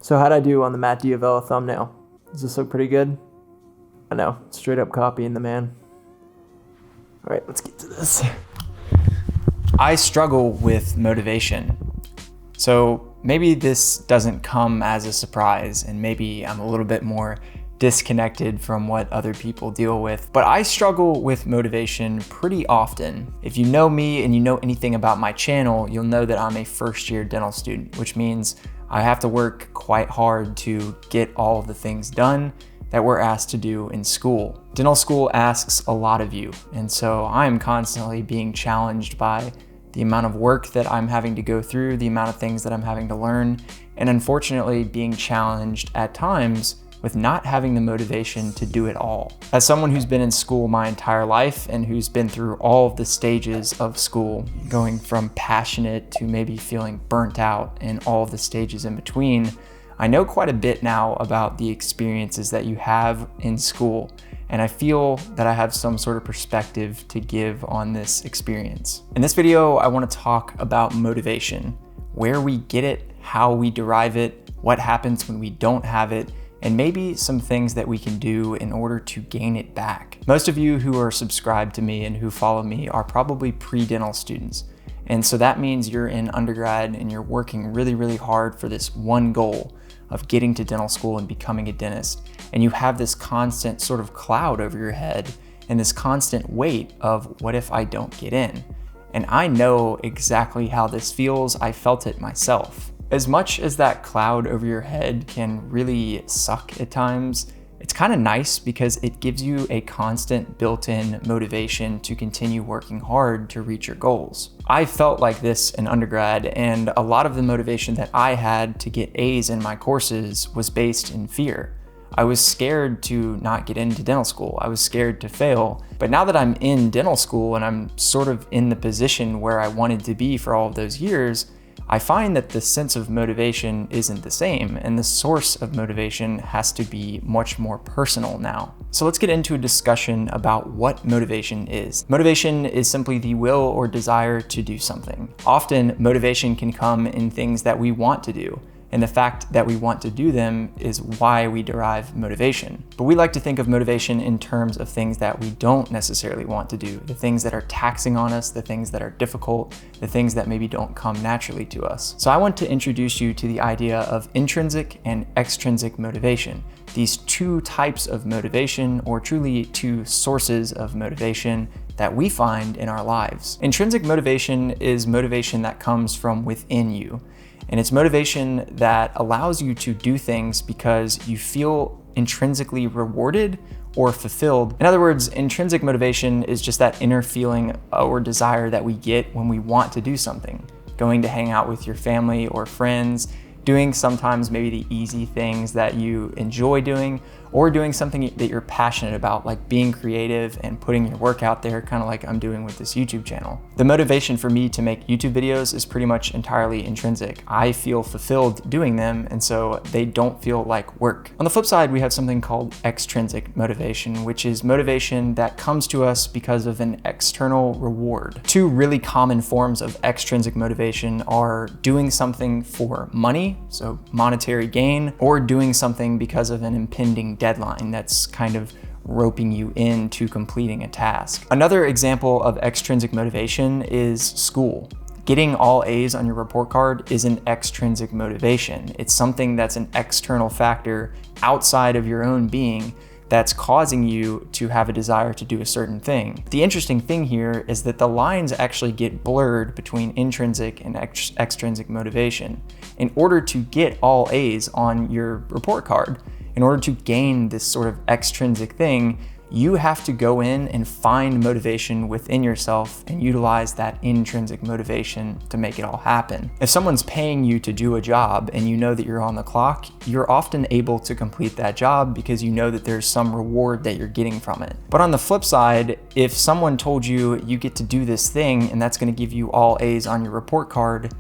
So how'd I do on the Matt Diavella thumbnail? Does this look pretty good? I know, straight up copying the man. All right, let's get to this. I struggle with motivation. So maybe this doesn't come as a surprise, and maybe I'm a little bit more disconnected from what other people deal with, but I struggle with motivation pretty often. If you know me and you know anything about my channel, you'll know that I'm a first-year dental student, which means I have to work quite hard to get all of the things done that we're asked to do in school. Dental school asks a lot of you, and so I'm constantly being challenged by the amount of work that I'm having to go through, the amount of things that I'm having to learn, and unfortunately being challenged at times with not having the motivation to do it all. As someone who's been in school my entire life and who's been through all of the stages of school, going from passionate to maybe feeling burnt out and all of the stages in between, I know quite a bit now about the experiences that you have in school, and I feel that I have some sort of perspective to give on this experience. In this video, I want to talk about motivation, where we get it, how we derive it, what happens when we don't have it, and maybe some things that we can do in order to gain it back. Most of you who are subscribed to me and who follow me are probably pre-dental students. And so that means you're in undergrad and you're working really, really hard for this one goal of getting to dental school and becoming a dentist. And you have this constant sort of cloud over your head and this constant weight of what if I don't get in? And I know exactly how this feels. I felt it myself. As much as that cloud over your head can really suck at times, it's kind of nice because it gives you a constant built-in motivation to continue working hard to reach your goals. I felt like this in undergrad, and a lot of the motivation that I had to get A's in my courses was based in fear. I was scared to not get into dental school. I was scared to fail. But now that I'm in dental school and I'm sort of in the position where I wanted to be for all of those years, I find that the sense of motivation isn't the same, and the source of motivation has to be much more personal now. So let's get into a discussion about what motivation is. Motivation is simply the will or desire to do something. Often, motivation can come in things that we want to do, and the fact that we want to do them is why we derive motivation. But we like to think of motivation in terms of things that we don't necessarily want to do, the things that are taxing on us, the things that are difficult, the things that maybe don't come naturally to us. So I want to introduce you to the idea of intrinsic and extrinsic motivation. These two types of motivation, or truly two sources of motivation that we find in our lives. Intrinsic motivation is motivation that comes from within you. And it's motivation that allows you to do things because you feel intrinsically rewarded or fulfilled. In other words, intrinsic motivation is just that inner feeling or desire that we get when we want to do something. Going to hang out with your family or friends, doing sometimes maybe the easy things that you enjoy doing, or doing something that you're passionate about, like being creative and putting your work out there, kind of like I'm doing with this YouTube channel. The motivation for me to make YouTube videos is pretty much entirely intrinsic. I feel fulfilled doing them, and so they don't feel like work. On the flip side, we have something called extrinsic motivation, which is motivation that comes to us because of an external reward. Two really common forms of extrinsic motivation are doing something for money, so monetary gain, or doing something because of an impending deadline that's kind of roping you into completing a task. Another example of extrinsic motivation is school. Getting all A's on your report card is an extrinsic motivation. It's something that's an external factor outside of your own being that's causing you to have a desire to do a certain thing. The interesting thing here is that the lines actually get blurred between intrinsic and extrinsic motivation. In order to get all A's on your report card, in order to gain this sort of extrinsic thing, you have to go in and find motivation within yourself and utilize that intrinsic motivation to make it all happen. If someone's paying you to do a job and you know that you're on the clock, you're often able to complete that job because you know that there's some reward that you're getting from it. But on the flip side, if someone told you you get to do this thing and that's going to give you all A's on your report card,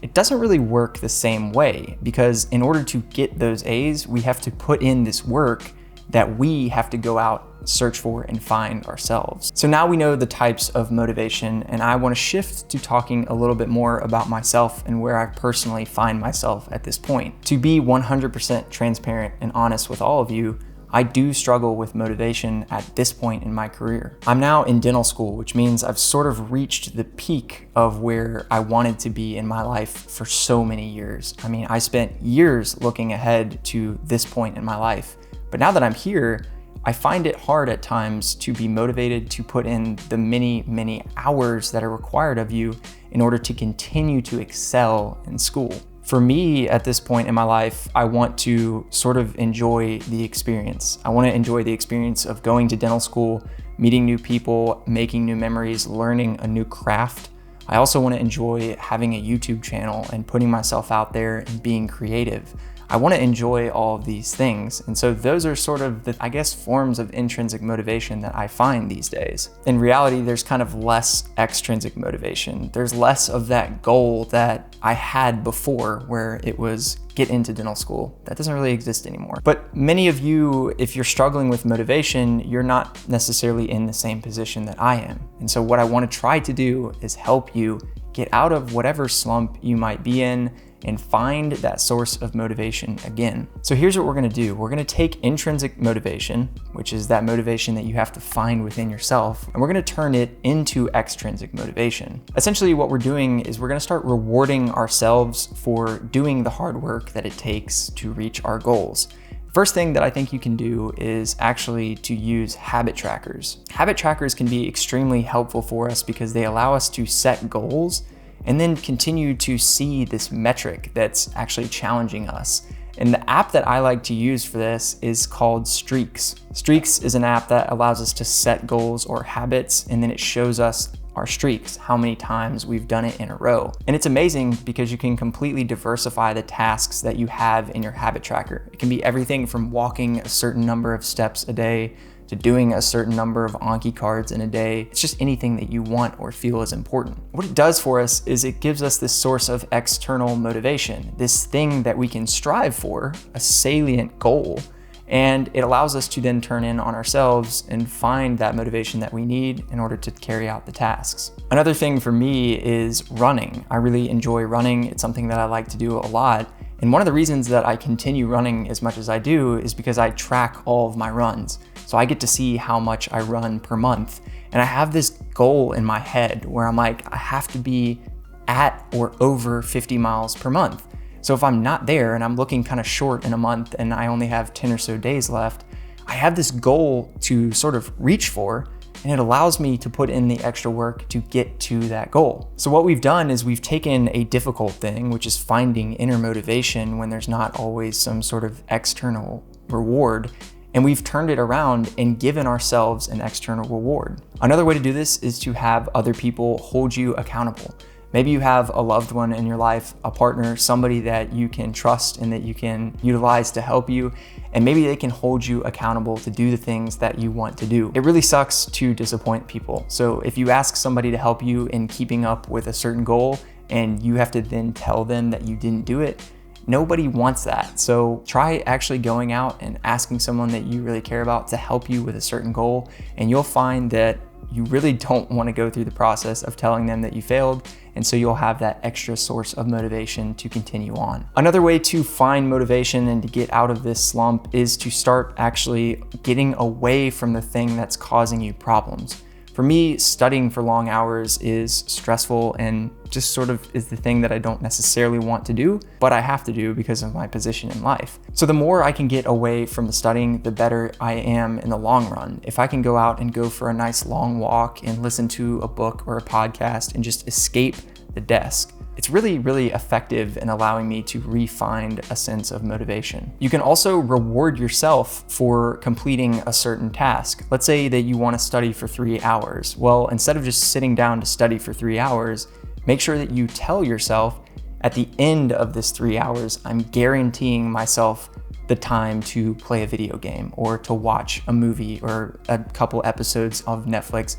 it doesn't really work the same way, because in order to get those A's, we have to put in this work that we have to go out, search for, and find ourselves. So now we know the types of motivation, and I want to shift to talking a little bit more about myself and where I personally find myself at this point. To be 100% transparent and honest with all of you, I do struggle with motivation at this point in my career. I'm now in dental school, which means I've sort of reached the peak of where I wanted to be in my life for so many years. I mean, I spent years looking ahead to this point in my life, but now that I'm here, I find it hard at times to be motivated to put in the many hours that are required of you in order to continue to excel in school. For me, at this point in my life, I want to sort of enjoy the experience. I want to enjoy the experience of going to dental school, meeting new people, making new memories, learning a new craft. I also want to enjoy having a YouTube channel and putting myself out there and being creative. I want to enjoy all of these things. And so those are sort of the, I guess, forms of intrinsic motivation that I find these days. In reality, there's kind of less extrinsic motivation. There's less of that goal that I had before where it was get into dental school. That doesn't really exist anymore. But many of you, if you're struggling with motivation, you're not necessarily in the same position that I am. And so what I want to try to do is help you get out of whatever slump you might be in and find that source of motivation again. So here's what we're gonna do. We're gonna take intrinsic motivation, which is that motivation that you have to find within yourself, and we're gonna turn it into extrinsic motivation. Essentially what we're doing is we're gonna start rewarding ourselves for doing the hard work that it takes to reach our goals. First thing that I think you can do is actually to use habit trackers. Habit trackers can be extremely helpful for us because they allow us to set goals and then continue to see this metric that's actually challenging us. And the app that I like to use for this is called Streaks. Streaks is an app that allows us to set goals or habits, and then it shows us our streaks, how many times we've done it in a row. And it's amazing because you can completely diversify the tasks that you have in your habit tracker. It can be everything from walking a certain number of steps a day to doing a certain number of Anki cards in a day. It's just anything that you want or feel is important. What it does for us is it gives us this source of external motivation, this thing that we can strive for, a salient goal, and it allows us to then turn in on ourselves and find that motivation that we need in order to carry out the tasks. Another thing for me is running. I really enjoy running. It's something that I like to do a lot. And one of the reasons that I continue running as much as I do is because I track all of my runs. So I get to see how much I run per month. And I have this goal in my head where I'm like, I have to be at or over 50 miles per month. So if I'm not there and I'm looking kind of short in a month and I only have 10 or so days left, I have this goal to sort of reach for, and it allows me to put in the extra work to get to that goal. So what we've done is we've taken a difficult thing, which is finding inner motivation when there's not always some sort of external reward, and we've turned it around and given ourselves an external reward. Another way to do this is to have other people hold you accountable. Maybe you have a loved one in your life, a partner, somebody that you can trust and that you can utilize to help you, and maybe they can hold you accountable to do the things that you want to do. It really sucks to disappoint people. So if you ask somebody to help you in keeping up with a certain goal and you have to then tell them that you didn't do it, nobody wants that. So try actually going out and asking someone that you really care about to help you with a certain goal, and you'll find that you really don't want to go through the process of telling them that you failed, and so you'll have that extra source of motivation to continue on. Another way to find motivation and to get out of this slump is to start actually getting away from the thing that's causing you problems. For me, studying for long hours is stressful and just sort of is the thing that I don't necessarily want to do, but I have to do because of my position in life. So the more I can get away from the studying, the better I am in the long run. If I can go out and go for a nice long walk and listen to a book or a podcast and just escape the desk, it's really, really effective in allowing me to re-find a sense of motivation. You can also reward yourself for completing a certain task. Let's say that you want to study for 3 hours. Well, instead of just sitting down to study for 3 hours, make sure that you tell yourself at the end of this 3 hours, I'm guaranteeing myself the time to play a video game or to watch a movie or a couple episodes of Netflix,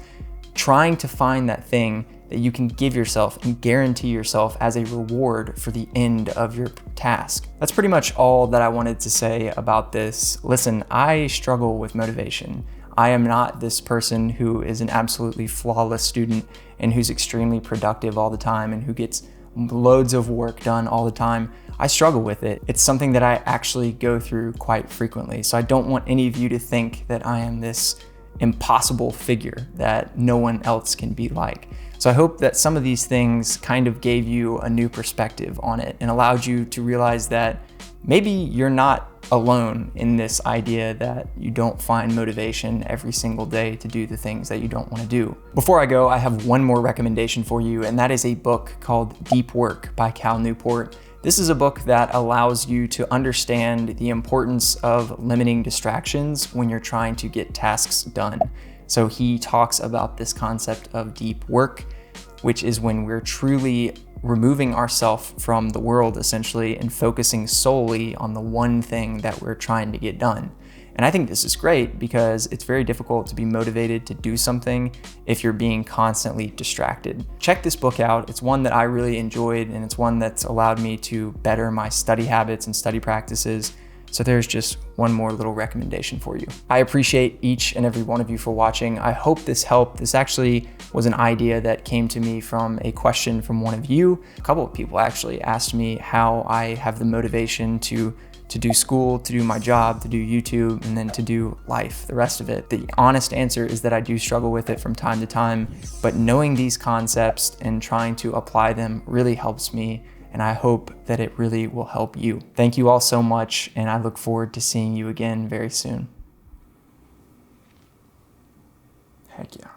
trying to find that thing that you can give yourself and guarantee yourself as a reward for the end of your task. That's pretty much all that I wanted to say about this. Listen, I struggle with motivation. I am not this person who is an absolutely flawless student and who's extremely productive all the time and who gets loads of work done all the time. I struggle with it. It's something that I actually go through quite frequently. So I don't want any of you to think that I am this impossible figure that no one else can be like. So I hope that some of these things kind of gave you a new perspective on it and allowed you to realize that maybe you're not alone in this idea that you don't find motivation every single day to do the things that you don't want to do. Before I go, I have one more recommendation for you, and that is a book called Deep Work by Cal Newport. This is a book that allows you to understand the importance of limiting distractions when you're trying to get tasks done. So he talks about this concept of deep work, which is when we're truly removing ourselves from the world essentially and focusing solely on the one thing that we're trying to get done. And I think this is great because it's very difficult to be motivated to do something if you're being constantly distracted. Check this book out. It's one that I really enjoyed, and it's one that's allowed me to better my study habits and study practices. So there's just one more little recommendation for you. I appreciate each and every one of you for watching. I hope this helped. This actually was an idea that came to me from a question from one of you. A couple of people actually asked me how I have the motivation to do school, to do my job, to do YouTube, and then to do life, the rest of it. The honest answer is that I do struggle with it from time to time, but knowing these concepts and trying to apply them really helps me, and I hope that it really will help you. Thank you all so much, and I look forward to seeing you again very soon. Heck yeah.